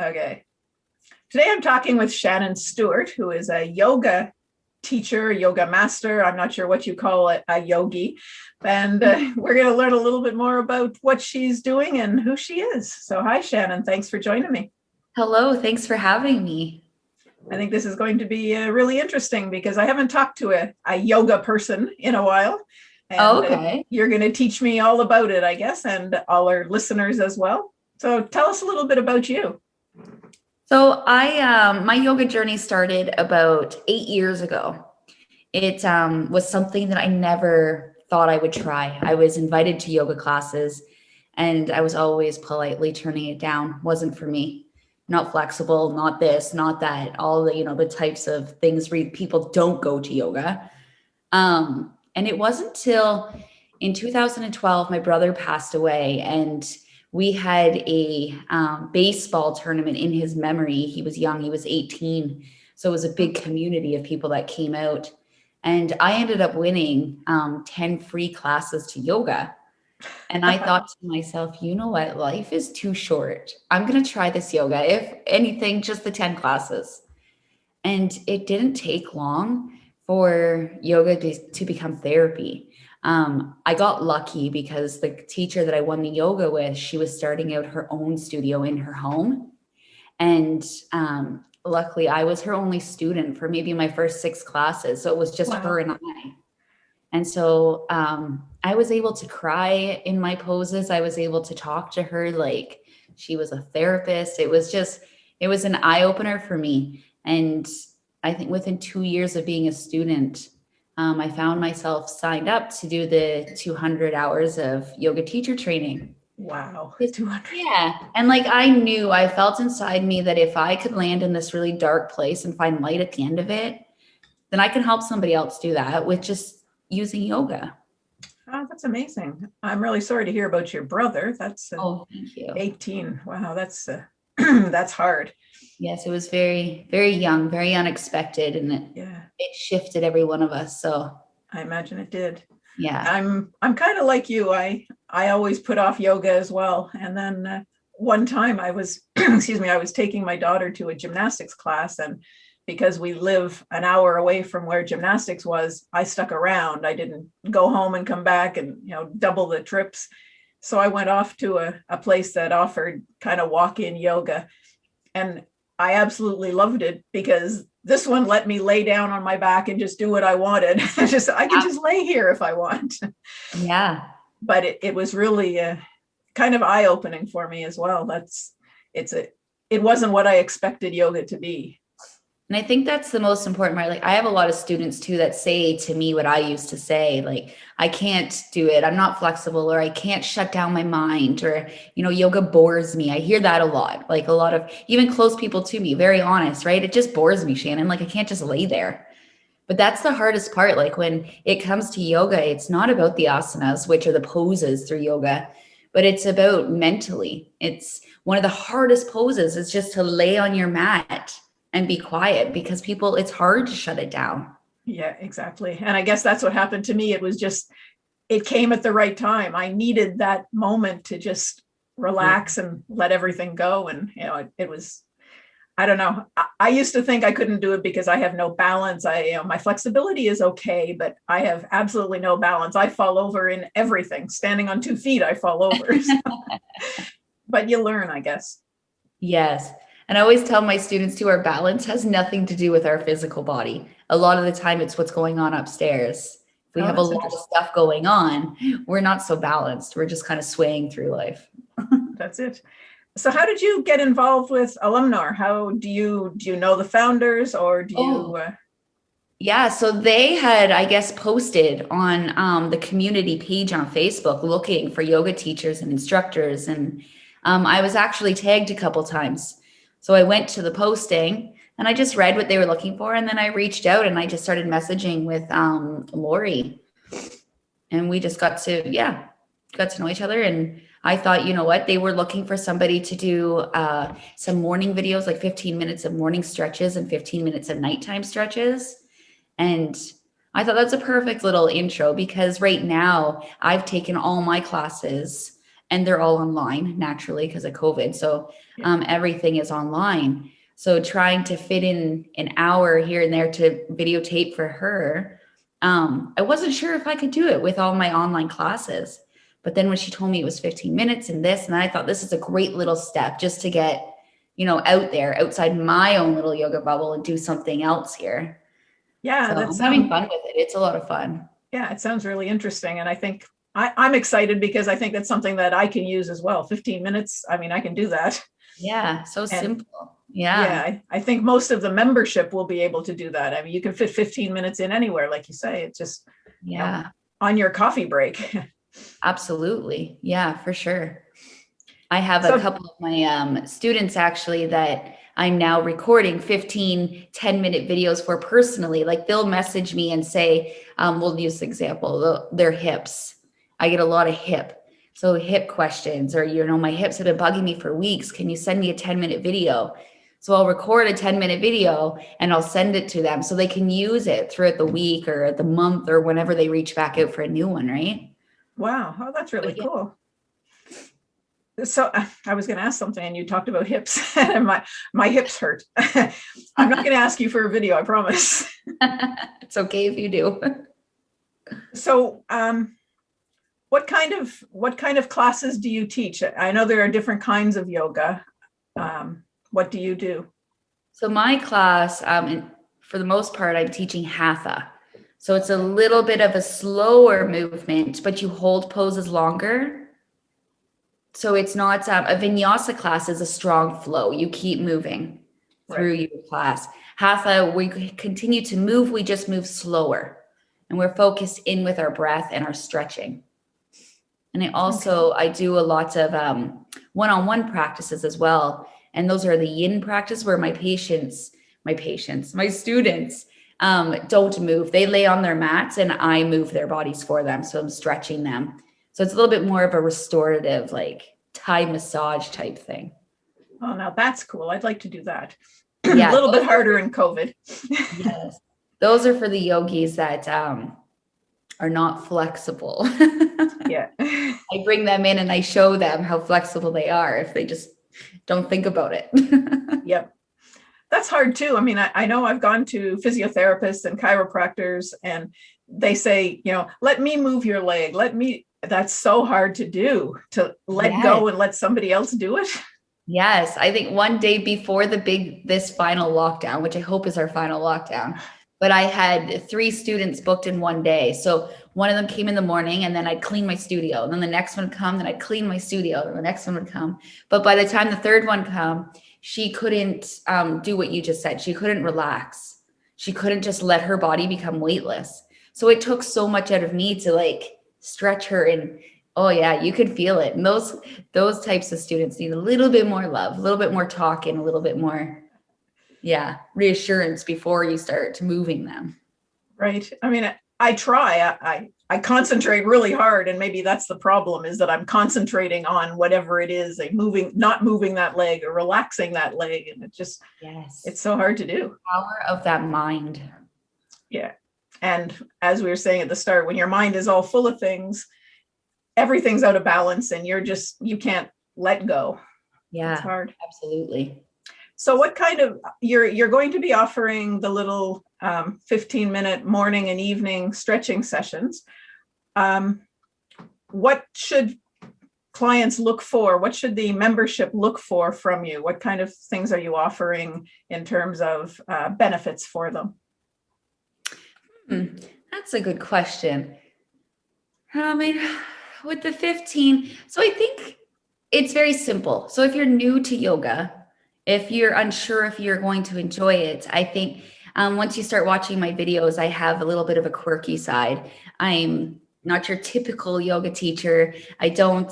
Okay. Today I'm talking with Shannon Stuart, who is a yoga teacher, yoga master. I'm not sure what you call it, a yogi. And we're going to learn a little bit more about what she's doing and who she is. So hi, Shannon. Thanks for joining me. Hello, thanks for having me. I think this is going to be really interesting because I haven't talked to a yoga person in a while. And Okay. you're going to teach me all about it, I guess, and all our listeners as well. So tell us a little bit about you. So my yoga journey started about 8 years ago. It was something that I never thought I would try. I was invited to yoga classes and I was always politely turning it down. Wasn't for me. Not flexible, not this, not that, all the types of things where people don't go to yoga. And it wasn't till in 2012, my brother passed away and we had a baseball tournament in his memory. He was young, he was 18. So it was a big community of people that came out. And I ended up winning 10 free classes to yoga. And I thought to myself, you know what? Life is too short. I'm going to try this yoga. If anything, just the 10 classes. And it didn't take long for yoga to become therapy. I got lucky because the teacher that I won the yoga with, she was starting out her own studio in her home. And luckily, I was her only student for maybe my first 6 classes. So it was just her Wow. and I. And so I was able to cry in my poses. I was able to talk to her like she was a therapist. It was an eye opener for me. And I think within 2 years of being a student, I found myself signed up to do the 200 hours of yoga teacher training. Wow. It's- 200. Yeah. And like I felt inside me that if I could land in this really dark place and find light at the end of it, then I can help somebody else do that with just using yoga. Oh, that's amazing. I'm really sorry to hear about your brother. That's Oh, thank you. 18. Wow, that's that's hard. Yes, it was very, very young, very unexpected, and Yeah, it shifted every one of us. So I imagine it did. yeah. I'm kind of like you. I always put off yoga as well. And then one time I was excuse me, I was taking my daughter to a gymnastics class, and because we live an hour away from where gymnastics was, I stuck around. I didn't go home and come back and double the trips. So I went off to a place that offered kind of walk-in yoga, and I absolutely loved it because this one let me lay down on my back and just do what I wanted. I could just lay here if I want. Yeah. But it was really kind of eye-opening for me as well. It wasn't what I expected yoga to be. And I think that's the most important part. Like I have a lot of students too that say to me what I used to say, like, I can't do it. I'm not flexible, or I can't shut down my mind, or, yoga bores me. I hear that a lot. Like a lot of even close people to me, very honest, right? It just bores me, Shannon. Like I can't just lay there. But that's the hardest part. Like when it comes to yoga, it's not about the asanas, which are the poses through yoga, but it's about mentally. It's one of the hardest poses is just to lay on your mat and be quiet because it's hard to shut it down. Yeah, exactly. And I guess that's what happened to me. It came at the right time. I needed that moment to just relax and let everything go. And, it was, I don't know. I used to think I couldn't do it because I have no balance. My flexibility is okay, but I have absolutely no balance. I fall over in everything. Standing on 2 feet, I fall over. But you learn, I guess. Yes. And I always tell my students too, our balance has nothing to do with our physical body. A lot of the time, it's what's going on upstairs. If we Oh, have a that's lot of interesting. stuff going on, we're not so balanced. We're just kind of swaying through life. That's it. So how did you get involved with Alumnor? How do you know the founders, or do Oh, you yeah. So they had, I guess, posted on the community page on Facebook looking for yoga teachers and instructors. And I was actually tagged a couple times. So I went to the posting and I just read what they were looking for. And then I reached out and I just started messaging with Lori. And we just got to know each other. And I thought, you know what, they were looking for somebody to do some morning videos, like 15 minutes of morning stretches and 15 minutes of nighttime stretches. And I thought that's a perfect little intro because right now I've taken all my classes and they're all online naturally because of COVID. So everything is online. So trying to fit in an hour here and there to videotape for her, I wasn't sure if I could do it with all my online classes. But then when she told me it was 15 minutes and this, and I thought this is a great little step just to get, out there outside my own little yoga bubble and do something else here. Yeah, so I'm having fun with it. It's a lot of fun. Yeah, it sounds really interesting. And I think I'm excited because I think that's something that I can use as well. 15 minutes. I mean, I can do that. Yeah, so simple. Yeah, I think most of the membership will be able to do that. I mean, you can fit 15 minutes in anywhere, like you say. It's just on your coffee break. Absolutely. Yeah, for sure. I have a couple of my students actually that I'm now recording 15, 10-minute videos for personally. Like they'll message me and say, we'll use the example, their hips. I get a lot of hip questions, or, my hips have been bugging me for weeks. Can you send me a 10-minute video? So I'll record a 10-minute video and I'll send it to them so they can use it throughout the week or the month or whenever they reach back out for a new one, right? Wow. Oh, that's really cool. So I was going to ask something and you talked about hips and my hips hurt. I'm not going to ask you for a video, I promise. It's okay if you do. So what kind of classes do you teach? I know there are different kinds of yoga. What do you do? So my class, for the most part, I'm teaching hatha. So it's a little bit of a slower movement, but you hold poses longer. So it's not a vinyasa class is a strong flow. You keep moving through your class. Hatha, we continue to move. We just move slower, and we're focused in with our breath and our stretching. And I do a lot of one-on-one practices as well. And those are the yin practice where my students don't move. They lay on their mats and I move their bodies for them. So I'm stretching them. So it's a little bit more of a restorative, like Thai massage type thing. Oh, now that's cool. I'd like to do that. Yeah, a little bit harder in COVID. Yes. Those are for the yogis that are not flexible. Yeah. I bring them in and I show them how flexible they are if they just don't think about it. Yep. That's hard too. I mean, I know I've gone to physiotherapists and chiropractors and they say, let me move your leg. That's so hard to do, to let go and let somebody else do it. Yes. I think one day before this final lockdown, which I hope is our final lockdown, but I had 3 students booked in one day. So one of them came in the morning and then I'd clean my studio. And then the next one would come, then I'd clean my studio. And the next one would come. But by the time the third one come, she couldn't do what you just said. She couldn't relax. She couldn't just let her body become weightless. So it took so much out of me to stretch her, and you could feel it. And those types of students need a little bit more love, a little bit more talking, a little bit more reassurance before you start moving them. Right. I mean, I try. I concentrate really hard, and maybe that's the problem, is that I'm concentrating on whatever it is, not moving that leg or relaxing that leg, and it's so hard to do. Power of that mind. Yeah. And as we were saying at the start, when your mind is all full of things, everything's out of balance and you can't let go. Yeah, it's hard. Absolutely. So what kind of, you're going to be offering the little 15-minute morning and evening stretching sessions. What should clients look for? What should the membership look for from you? What kind of things are you offering in terms of benefits for them? That's a good question. I mean, with the 15, so I think it's very simple. So if you're new to yoga, if you're unsure if you're going to enjoy it, I think once you start watching my videos, I have a little bit of a quirky side. I'm not your typical yoga teacher. I don't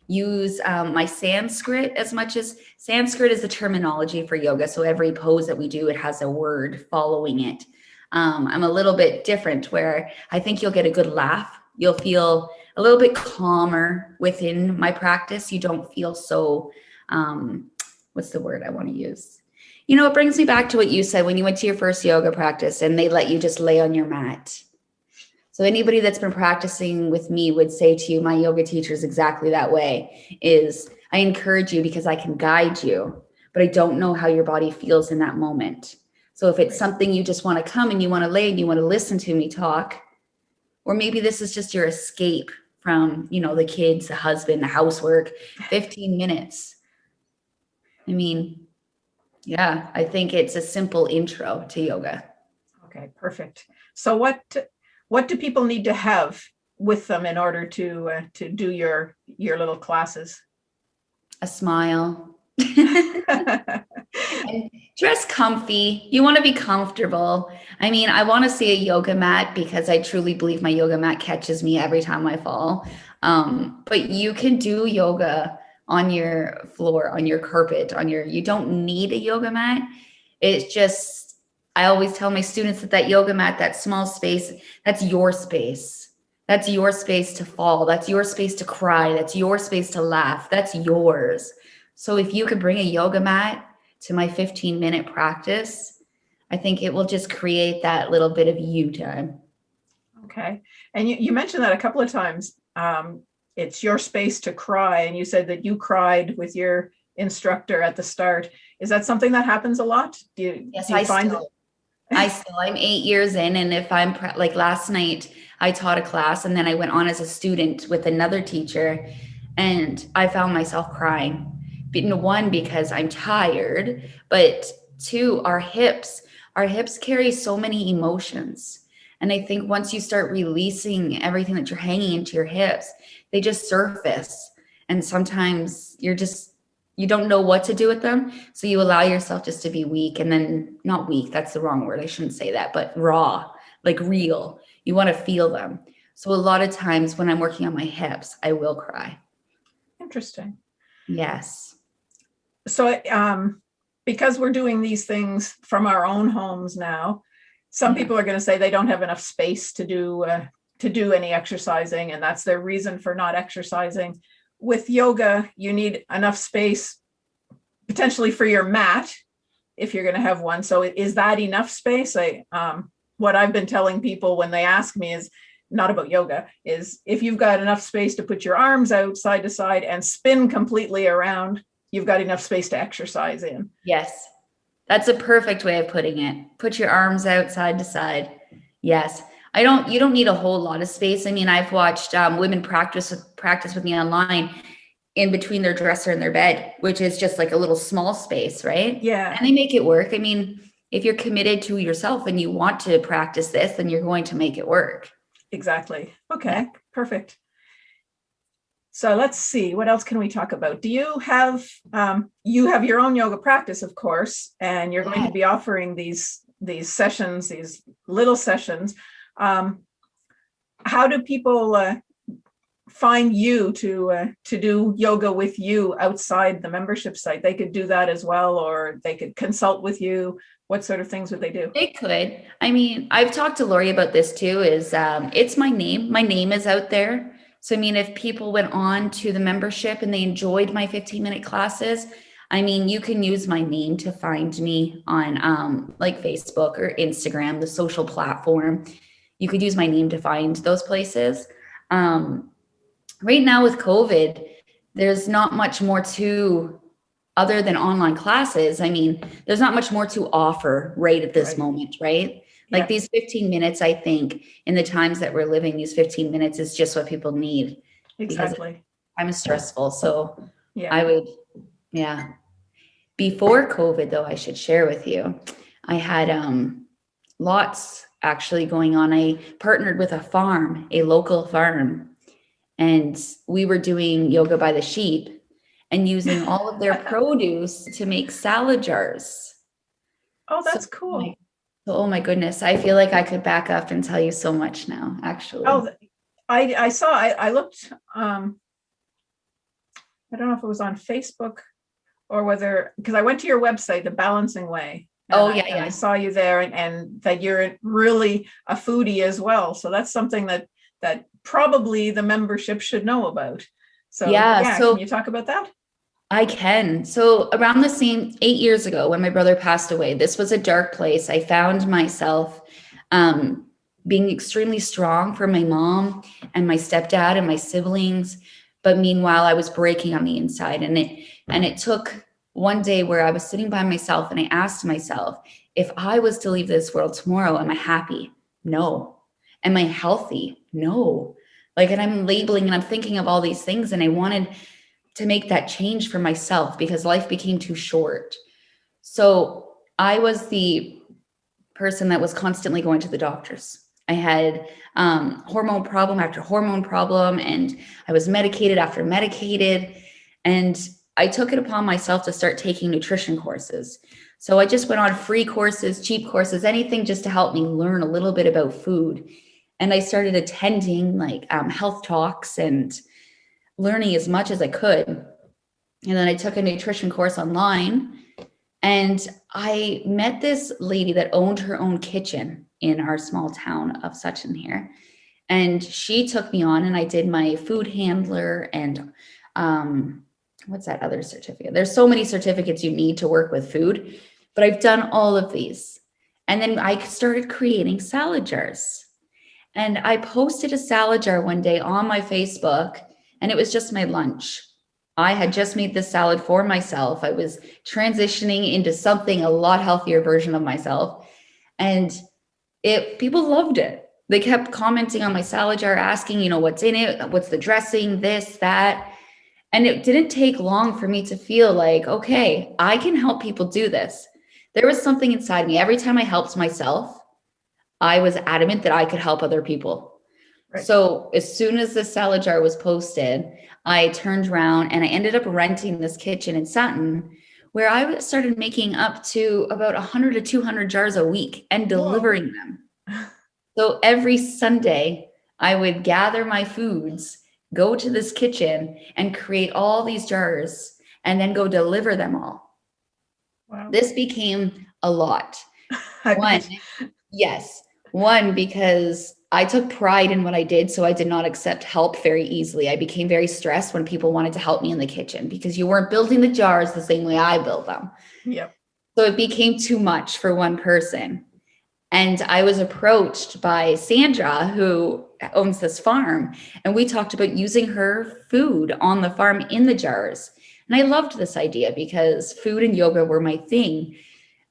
use my Sanskrit as much. As Sanskrit is the terminology for yoga. So every pose that we do, it has a word following it. I'm a little bit different, where I think you'll get a good laugh. You'll feel a little bit calmer within my practice. You don't feel so, what's the word I want to use? It brings me back to what you said when you went to your first yoga practice and they let you just lay on your mat. So anybody that's been practicing with me would say to you, my yoga teacher is exactly that way, is I encourage you because I can guide you, but I don't know how your body feels in that moment. So if it's something you just want to come and you want to lay and you want to listen to me talk, or maybe this is just your escape from, the kids, the husband, the housework, 15 minutes. I mean, yeah, I think it's a simple intro to yoga. Okay, perfect. So what do people need to have with them in order to do your little classes? A smile. And dress comfy. You want to be comfortable. I mean, I want to see a yoga mat because I truly believe my yoga mat catches me every time I fall. But you can do yoga on your floor, on your carpet, you don't need a yoga mat. It's just, I always tell my students that yoga mat, that small space, that's your space. That's your space to fall. That's your space to cry. That's your space to laugh. That's yours. So if you could bring a yoga mat to my 15-minute practice, I think it will just create that little bit of you time. Okay. And you mentioned that a couple of times. It's your space to cry. And you said that you cried with your instructor at the start. Is that something that happens a lot? Yes, do you find I'm 8 years in. And if I'm like last night, I taught a class and then I went on as a student with another teacher and I found myself crying. One, because I'm tired, but two, our hips carry so many emotions. And I think once you start releasing everything that you're hanging into your hips, they just surface. And sometimes you don't know what to do with them. So you allow yourself just to be weak, and then not weak, that's the wrong word. I shouldn't say that, but raw, like real. You want to feel them. So a lot of times when I'm working on my hips, I will cry. Interesting. Yes. So because we're doing these things from our own homes now, some people are going to say they don't have enough space to do any exercising, and that's their reason for not exercising. With yoga, you need enough space potentially for your mat if you're going to have one. So is that enough space? What I've been telling people when they ask me is not about yoga, is if you've got enough space to put your arms out side to side and spin completely around, you've got enough space to exercise in. Yes. That's a perfect way of putting it. Put your arms out side to side. Yes. You don't need a whole lot of space. I mean, I've watched women practice with me online in between their dresser and their bed, which is just like a little small space, right? Yeah. And they make it work. I mean, if you're committed to yourself and you want to practice this, then you're going to make it work. Exactly. Okay, yeah. Perfect. So let's see, what else can we talk about? Do you have your own yoga practice, of course, and you're going to be offering these sessions, these little sessions. How do people find you to do yoga with you outside the membership site? They could do that as well, or they could consult with you. What sort of things would they do? They could. I mean, I've talked to Lori about this too, is it's my name. My name is out there. So, I mean, if people went on to the membership and they enjoyed my 15-minute classes, I mean, you can use my name to find me on like Facebook or Instagram, the social platform. You could use my name to find those places. Right now with COVID, there's not much more to other than online classes. I mean, there's not much more to offer right at this moment, right? Like these 15 minutes, I think in the times that we're living, these 15 minutes is just what people need. Exactly. I'm stressful. So I would, Before COVID though, I should share with you, I had lots actually going on. I partnered with a local farm, and we were doing yoga by the sheep and using all of their produce to make salad jars. Oh, that's cool. Oh my goodness. I feel like I could back up and tell you so much now, actually. Oh, I looked, I don't know if it was on Facebook or whether, because I went to your website, The Balancing Way. I saw you there, and that you're really a foodie as well. So that's something that probably the membership should know about. So can you talk about that? I can. So around the same 8 years ago when my brother passed away, this was a dark place. I found myself being extremely strong for my mom and my stepdad and my siblings. But meanwhile, I was breaking on the inside. And it took one day where I was sitting by myself and I asked myself, if I was to leave this world tomorrow, am I happy? No. Am I healthy? No. Like, and I'm labeling and I'm thinking of all these things, and I wanted to make that change for myself because life became too short. So I was the person that was constantly going to the doctors. I had hormone problem after hormone problem, and I was medicated after medicated. And I took it upon myself to start taking nutrition courses. So I just went on free courses, cheap courses, anything just to help me learn a little bit about food. And I started attending like health talks and learning as much as I could. And then I took a nutrition course online, and I met this lady that owned her own kitchen in our small town of Sutton here. And she took me on, and I did my food handler and what's that other certificate? There's so many certificates you need to work with food, but I've done all of these. And then I started creating salad jars. And I posted a salad jar one day on my Facebook, and it was just my lunch. I had just made this salad for myself. I was transitioning into something a lot healthier version of myself. And people loved it. They kept commenting on my salad jar, asking, what's in it, what's the dressing, this, that. And it didn't take long for me to feel like, okay, I can help people do this. There was something inside me. Every time I helped myself, I was adamant that I could help other people. Right. So as soon as the salad jar was posted, I turned around and I ended up renting this kitchen in Sutton, where I started making up to about 100 to 200 jars a week and delivering them. So every Sunday, I would gather my foods, go to this kitchen and create all these jars and then go deliver them all. Wow. This became a lot. One, because I took pride in what I did, so I did not accept help very easily. I became very stressed when people wanted to help me in the kitchen because you weren't building the jars the same way I build them. Yep. So it became too much for one person. And I was approached by Sandra, who owns this farm, and we talked about using her food on the farm in the jars. And I loved this idea because food and yoga were my thing.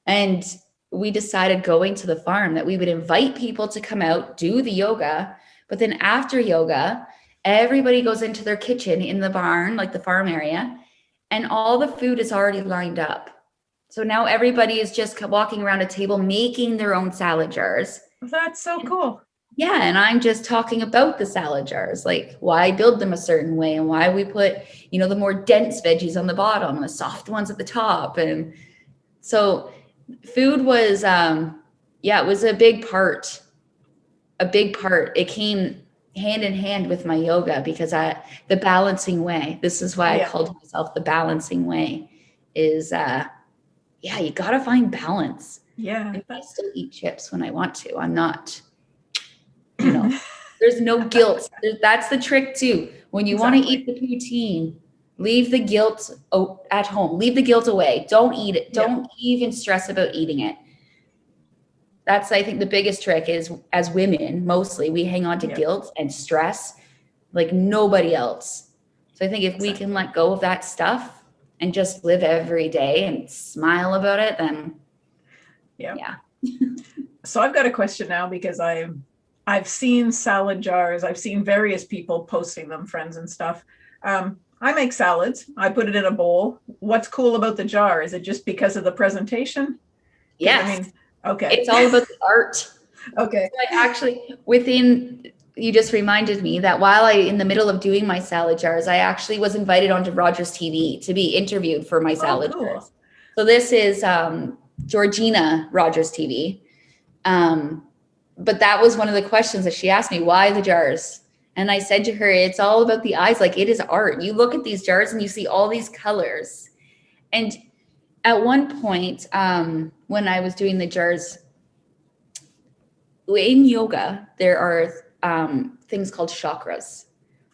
And we decided going to the farm that we would invite people to come out, do the yoga, but then after yoga, everybody goes into their kitchen in the barn, like the farm area, and all the food is already lined up. So now everybody is just walking around a table making their own salad jars. That's so cool. Yeah, and I'm just talking about the salad jars, like why I build them a certain way and why we put, the more dense veggies on the bottom and the soft ones at the top. And so food was, it was a big part. It came hand in hand with my yoga because the balancing way, this is why I called myself the balancing way, is, you got to find balance. Yeah. And I still eat chips when I want to. I'm not, there's no guilt. That's the trick too. When you want to eat the poutine, leave the guilt at home. Leave the guilt away. Don't eat it. Don't even stress about eating it. That's, I think, the biggest trick is, as women, mostly, we hang on to guilt and stress like nobody else. So I think if we can let go of that stuff and just live every day and smile about it, then yeah. So I've got a question now because I've seen salad jars. I've seen various people posting them, friends and stuff. I make salads. I put it in a bowl. What's cool about the jar? Is it just because of the presentation? Yes. Okay. It's all about the art. Okay. So I actually, you just reminded me that while in the middle of doing my salad jars, I actually was invited onto Rogers TV to be interviewed for my salad jars. So this is Georgina Rogers TV. But that was one of the questions that she asked me, why the jars? And I said to her, it's all about the eyes. Like, it is art. You look at these jars and you see all these colors. And at one point, when I was doing the jars, in yoga, there are things called chakras.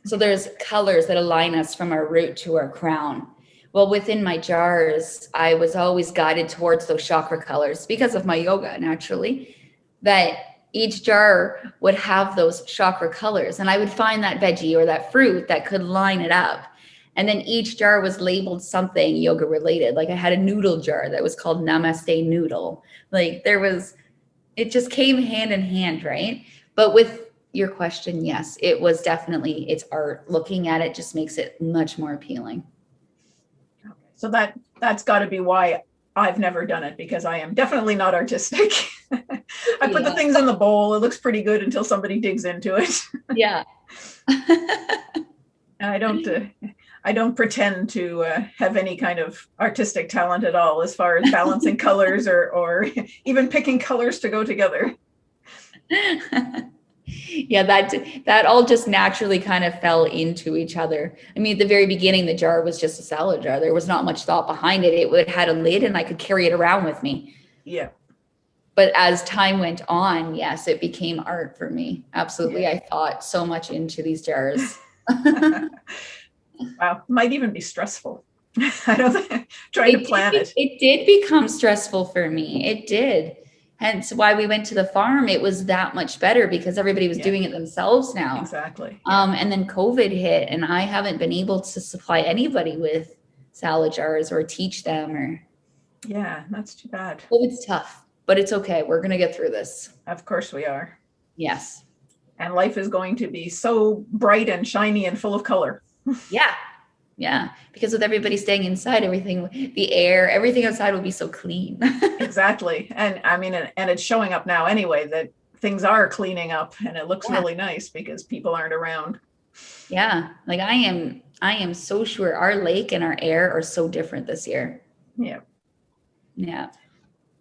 So there's colors that align us from our root to our crown. Well, within my jars, I was always guided towards those chakra colors because of my yoga, naturally, that each jar would have those chakra colors. And I would find that veggie or that fruit that could line it up. And then each jar was labeled something yoga related. Like I had a noodle jar that was called Namaste Noodle. Like it just came hand in hand, right? But with your question, yes, it was definitely, it's art. Looking at it just makes it much more appealing. So that's got to be why I've never done it, because I am definitely not artistic. I put the things in the bowl. It looks pretty good until somebody digs into it. Yeah. And I don't pretend to have any kind of artistic talent at all as far as balancing colors or even picking colors to go together. Yeah, that all just naturally kind of fell into each other. I mean, at the very beginning, the jar was just a salad jar. There was not much thought behind it. It had a lid and I could carry it around with me. Yeah. But as time went on, yes, it became art for me. Absolutely. Yeah. I thought so much into these jars. Wow. Might even be stressful. I don't think, trying to plan it. It did become stressful for me. It did. Hence why we went to the farm. It was that much better because everybody was doing it themselves now. Exactly. And then COVID hit and I haven't been able to supply anybody with salad jars or teach them or. Yeah, that's too bad. Well, it's tough, but it's okay. We're going to get through this. Of course we are. Yes. And life is going to be so bright and shiny and full of color. Yeah. Yeah. Because with everybody staying inside, the air, everything outside will be so clean. Exactly. And I mean, and it's showing up now anyway, that things are cleaning up and it looks really nice because people aren't around. Yeah. Like I am so sure our lake and our air are so different this year. Yeah. Yeah.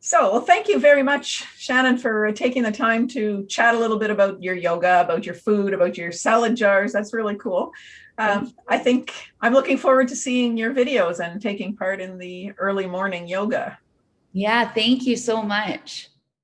So, well, thank you very much, Shannon, for taking the time to chat a little bit about your yoga, about your food, about your salad jars. That's really cool. I think I'm looking forward to seeing your videos and taking part in the early morning yoga. Yeah, thank you so much.